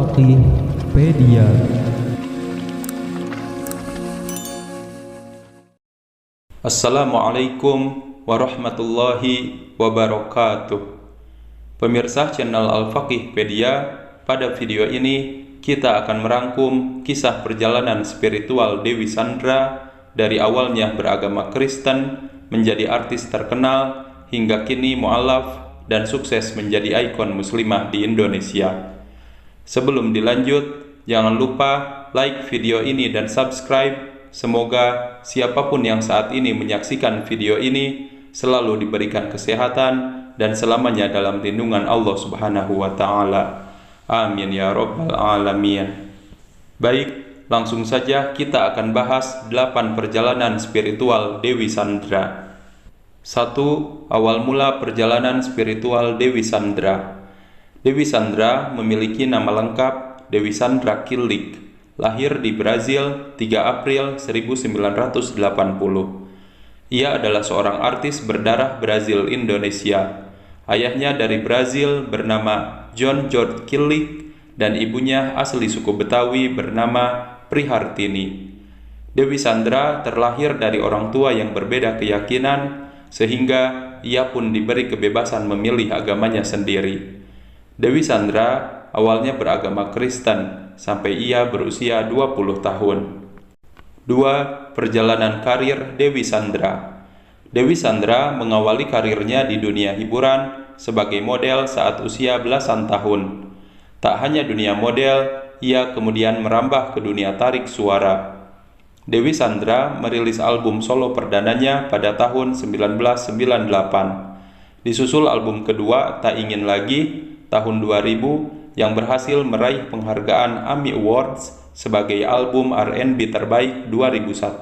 Al-Faqihpedia. Assalamualaikum warahmatullahi wabarakatuh. Pemirsa channel Al-Faqihpedia, pada video ini kita akan merangkum kisah perjalanan spiritual Dewi Sandra dari awalnya beragama Kristen menjadi artis terkenal hingga kini mu'alaf dan sukses menjadi ikon muslimah di Indonesia. Sebelum dilanjut, jangan lupa like video ini dan subscribe. Semoga siapapun yang saat ini menyaksikan video ini selalu diberikan kesehatan dan selamanya dalam lindungan Allah Subhanahu wa Ta'ala. Amin ya Rabbal Alamin. Baik, langsung saja kita akan bahas 8 perjalanan spiritual Dewi Sandra. 1. Awal mula perjalanan spiritual Dewi Sandra. Dewi Sandra memiliki nama lengkap Dewi Sandra Killik. Lahir di Brazil 3 April 1980. Ia adalah seorang artis berdarah Brazil Indonesia. Ayahnya dari Brazil bernama John George Killik dan ibunya asli suku Betawi bernama Prihartini. Dewi Sandra terlahir dari orang tua yang berbeda keyakinan sehingga ia pun diberi kebebasan memilih agamanya sendiri. Dewi Sandra awalnya beragama Kristen sampai ia berusia 20 tahun. 2. Perjalanan karir Dewi Sandra. Dewi Sandra mengawali karirnya di dunia hiburan sebagai model saat usia belasan tahun. Tak hanya dunia model, ia kemudian merambah ke dunia tarik suara. Dewi Sandra merilis album solo perdananya pada tahun 1998. Disusul album kedua Tak Ingin Lagi tahun 2000 yang berhasil meraih penghargaan AMI Awards sebagai album R&B terbaik 2001.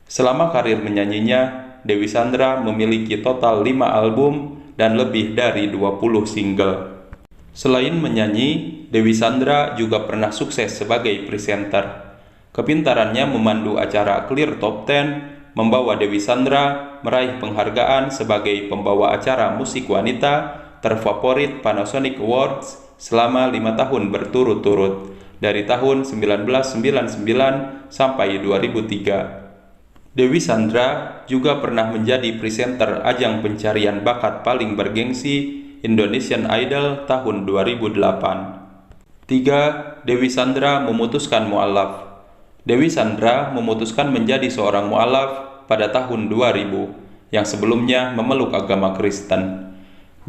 Selama karir menyanyinya, Dewi Sandra memiliki total 5 album dan lebih dari 20 single. Selain menyanyi, Dewi Sandra juga pernah sukses sebagai presenter. Kepintarannya memandu acara Clear Top 10 membawa Dewi Sandra meraih penghargaan sebagai pembawa acara musik wanita terfavorit Panasonic Awards selama 5 tahun berturut-turut, dari tahun 1999 sampai 2003. Dewi Sandra juga pernah menjadi presenter ajang pencarian bakat paling bergengsi Indonesian Idol tahun 2008. 3. Dewi Sandra memutuskan mu'alaf. Dewi Sandra memutuskan menjadi seorang mu'alaf pada tahun 2000, yang sebelumnya memeluk agama Kristen.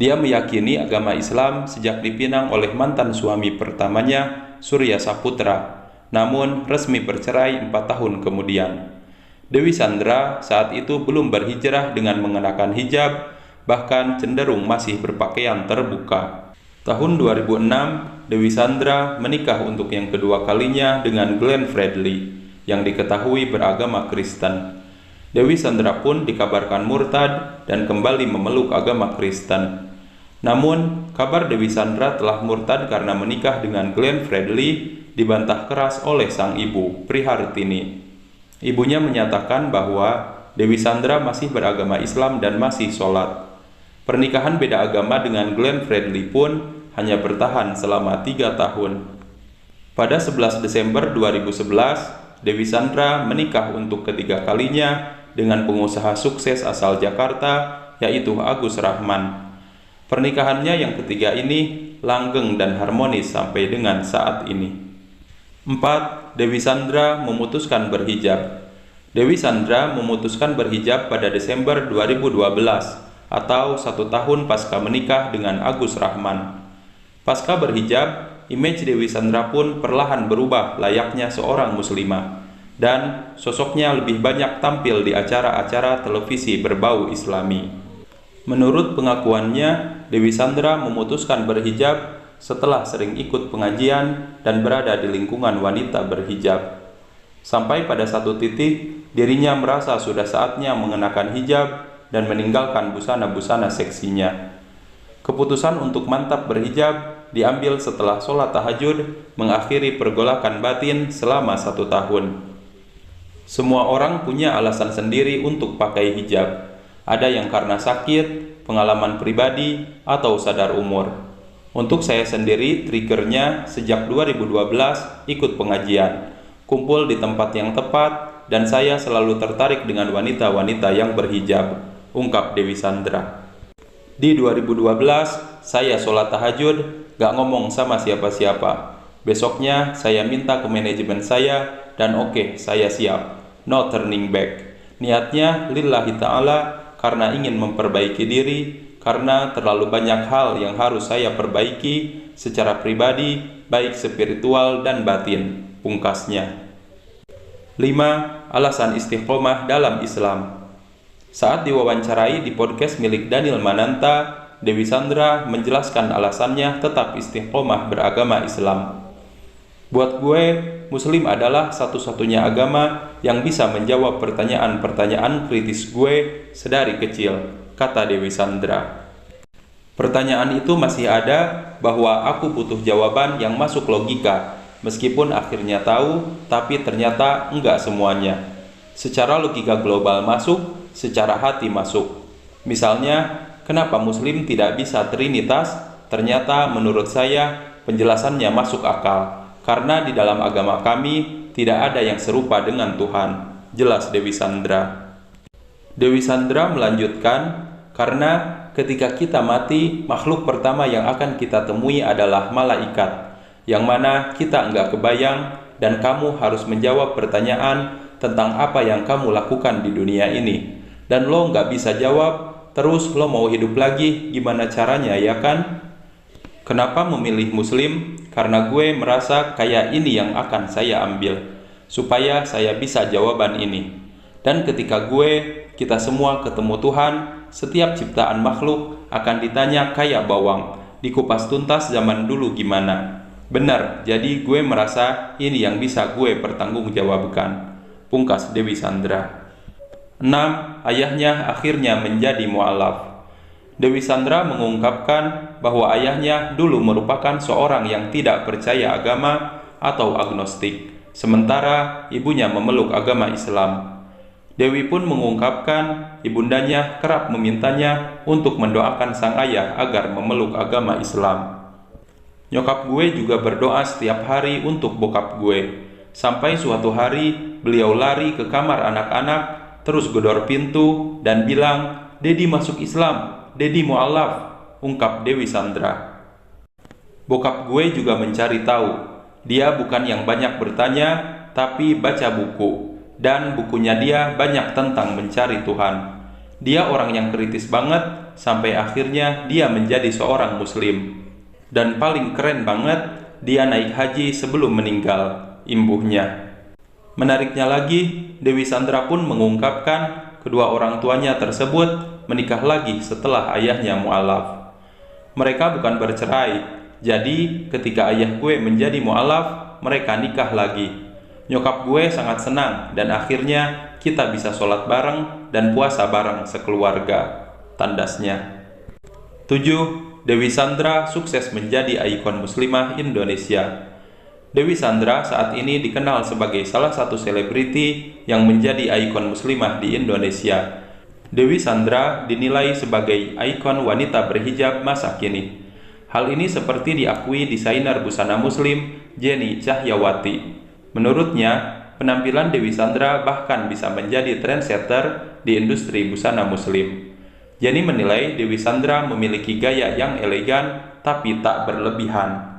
Dia meyakini agama Islam sejak dipinang oleh mantan suami pertamanya, Surya Saputra, namun resmi bercerai 4 tahun kemudian. Dewi Sandra saat itu belum berhijrah dengan mengenakan hijab, bahkan cenderung masih berpakaian terbuka. Tahun 2006, Dewi Sandra menikah untuk yang kedua kalinya dengan Glenn Fredly, yang diketahui beragama Kristen. Dewi Sandra pun dikabarkan murtad dan kembali memeluk agama Kristen. Namun, kabar Dewi Sandra telah murtad karena menikah dengan Glenn Fredly dibantah keras oleh sang ibu, Prihartini. Ibunya menyatakan bahwa Dewi Sandra masih beragama Islam dan masih sholat. Pernikahan beda agama dengan Glenn Fredly pun hanya bertahan selama 3 tahun. Pada 11 Desember 2011, Dewi Sandra menikah untuk ketiga kalinya dengan pengusaha sukses asal Jakarta, yaitu Agus Rahman. Pernikahannya yang ketiga ini langgeng dan harmonis sampai dengan saat ini. 4. Dewi Sandra memutuskan berhijab. Dewi Sandra memutuskan berhijab pada Desember 2012 atau 1 tahun pasca menikah dengan Agus Rahman. Pasca berhijab, image Dewi Sandra pun perlahan berubah layaknya seorang muslimah, dan sosoknya lebih banyak tampil di acara-acara televisi berbau Islami. Menurut pengakuannya, Dewi Sandra memutuskan berhijab setelah sering ikut pengajian dan berada di lingkungan wanita berhijab. Sampai pada satu titik, dirinya merasa sudah saatnya mengenakan hijab dan meninggalkan busana-busana seksinya. Keputusan untuk mantap berhijab diambil setelah sholat tahajud mengakhiri pergolakan batin selama 1 tahun. Semua orang punya alasan sendiri untuk pakai hijab. Ada yang karena sakit, pengalaman pribadi, atau sadar umur. Untuk saya sendiri, triggernya sejak 2012 ikut pengajian, kumpul di tempat yang tepat, dan saya selalu tertarik dengan wanita-wanita yang berhijab, ungkap Dewi Sandra. Di 2012, saya sholat tahajud, gak ngomong sama siapa-siapa. Besoknya, saya minta ke manajemen saya, dan oke, saya siap. No turning back. Niatnya lillahi ta'ala, karena ingin memperbaiki diri, karena terlalu banyak hal yang harus saya perbaiki secara pribadi, baik spiritual dan batin, pungkasnya. 5. Alasan istiqomah dalam Islam. Saat diwawancarai di podcast milik Daniel Mananta, Dewi Sandra menjelaskan alasannya tetap istiqomah beragama Islam. Buat gue, Muslim adalah satu-satunya agama yang bisa menjawab pertanyaan-pertanyaan kritis gue sedari kecil, kata Dewi Sandra. Pertanyaan itu masih ada bahwa aku butuh jawaban yang masuk logika, meskipun akhirnya tahu, tapi ternyata enggak semuanya. Secara logika global masuk, secara hati masuk. Misalnya, kenapa Muslim tidak bisa trinitas? Ternyata menurut saya penjelasannya masuk akal, karena di dalam agama kami tidak ada yang serupa dengan Tuhan, jelas Dewi Sandra. Dewi Sandra melanjutkan, karena ketika kita mati, makhluk pertama yang akan kita temui adalah malaikat, yang mana kita enggak kebayang, dan kamu harus menjawab pertanyaan tentang apa yang kamu lakukan di dunia ini. Dan lo nggak bisa jawab, terus lo mau hidup lagi, gimana caranya, ya kan? Kenapa memilih Muslim? Karena gue merasa kayak ini yang akan saya ambil, supaya saya bisa jawaban ini. Dan ketika kita semua ketemu Tuhan, setiap ciptaan makhluk akan ditanya kayak bawang, dikupas tuntas zaman dulu gimana. Benar, jadi gue merasa ini yang bisa gue pertanggungjawabkan, pungkas Dewi Sandra. 6. Ayahnya akhirnya menjadi mu'alaf. Dewi Sandra mengungkapkan bahwa ayahnya dulu merupakan seorang yang tidak percaya agama atau agnostik, sementara ibunya memeluk agama Islam. Dewi pun mengungkapkan ibundanya kerap memintanya untuk mendoakan sang ayah agar memeluk agama Islam. Nyokap gue juga berdoa setiap hari untuk bokap gue, sampai suatu hari beliau lari ke kamar anak-anak, terus gedor pintu dan bilang, "Dedi masuk Islam, Dedi mu'alaf," ungkap Dewi Sandra. Bokap gue juga mencari tahu. Dia bukan yang banyak bertanya, tapi baca buku. Dan bukunya dia banyak tentang mencari Tuhan. Dia orang yang kritis banget, sampai akhirnya dia menjadi seorang Muslim. Dan paling keren banget, dia naik haji sebelum meninggal, imbuhnya. Menariknya lagi, Dewi Sandra pun mengungkapkan kedua orang tuanya tersebut menikah lagi setelah ayahnya mu'alaf. Mereka bukan bercerai, jadi ketika ayah gue menjadi mu'alaf, mereka nikah lagi. Nyokap gue sangat senang dan akhirnya kita bisa sholat bareng dan puasa bareng sekeluarga, tandasnya. 7. Dewi Sandra sukses menjadi ikon muslimah Indonesia. Dewi Sandra saat ini dikenal sebagai salah satu selebriti yang menjadi ikon muslimah di Indonesia. Dewi Sandra dinilai sebagai ikon wanita berhijab masa kini. Hal ini seperti diakui desainer busana muslim Jenny Cahyawati. Menurutnya, penampilan Dewi Sandra bahkan bisa menjadi trendsetter di industri busana muslim. Jenny menilai Dewi Sandra memiliki gaya yang elegan tapi tak berlebihan.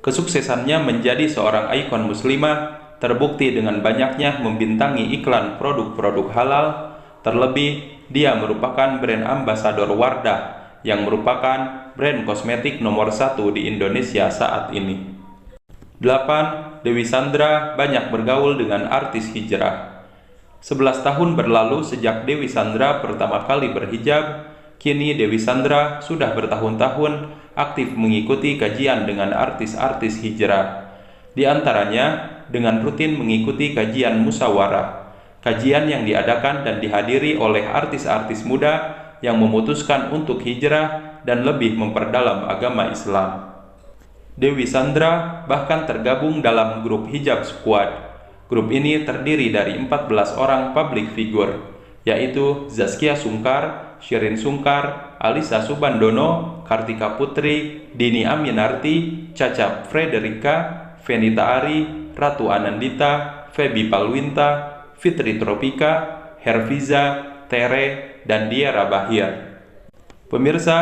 Kesuksesannya menjadi seorang ikon muslimah terbukti dengan banyaknya membintangi iklan produk-produk halal. Terlebih, dia merupakan brand ambasador Wardah yang merupakan brand kosmetik nomor 1 di Indonesia saat ini. 8. Dewi Sandra banyak bergaul dengan artis hijrah. 11 tahun berlalu sejak Dewi Sandra pertama kali berhijab, kini Dewi Sandra sudah bertahun-tahun aktif mengikuti kajian dengan artis-artis hijrah. Di antaranya dengan rutin mengikuti kajian musyawarah, kajian yang diadakan dan dihadiri oleh artis-artis muda yang memutuskan untuk hijrah dan lebih memperdalam agama Islam. Dewi Sandra bahkan tergabung dalam grup Hijab Squad. Grup ini terdiri dari 14 orang public figure, yaitu Zaskia Sungkar, Shirin Sungkar, Alisa Subandono, Kartika Putri, Dini Aminarti, Cacap Frederika, Venita Ari, Ratu Anandita, Feby Palwinta, Fitri Tropika, Herviza, Tere, dan Diara Bahia. Pemirsa,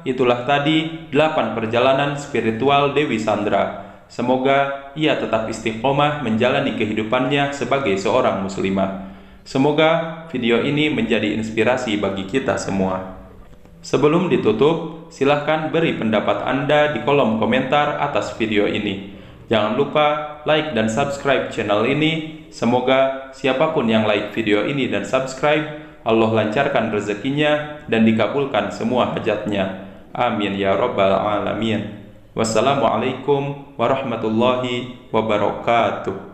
itulah tadi 8 perjalanan spiritual Dewi Sandra. Semoga ia tetap istiqomah menjalani kehidupannya sebagai seorang muslimah. Semoga video ini menjadi inspirasi bagi kita semua. Sebelum ditutup, silahkan beri pendapat Anda di kolom komentar atas video ini. Jangan lupa like dan subscribe channel ini. Semoga siapapun yang like video ini dan subscribe, Allah lancarkan rezekinya dan dikabulkan semua hajatnya. Amin ya rabbal alamin. Wassalamualaikum warahmatullahi wabarakatuh.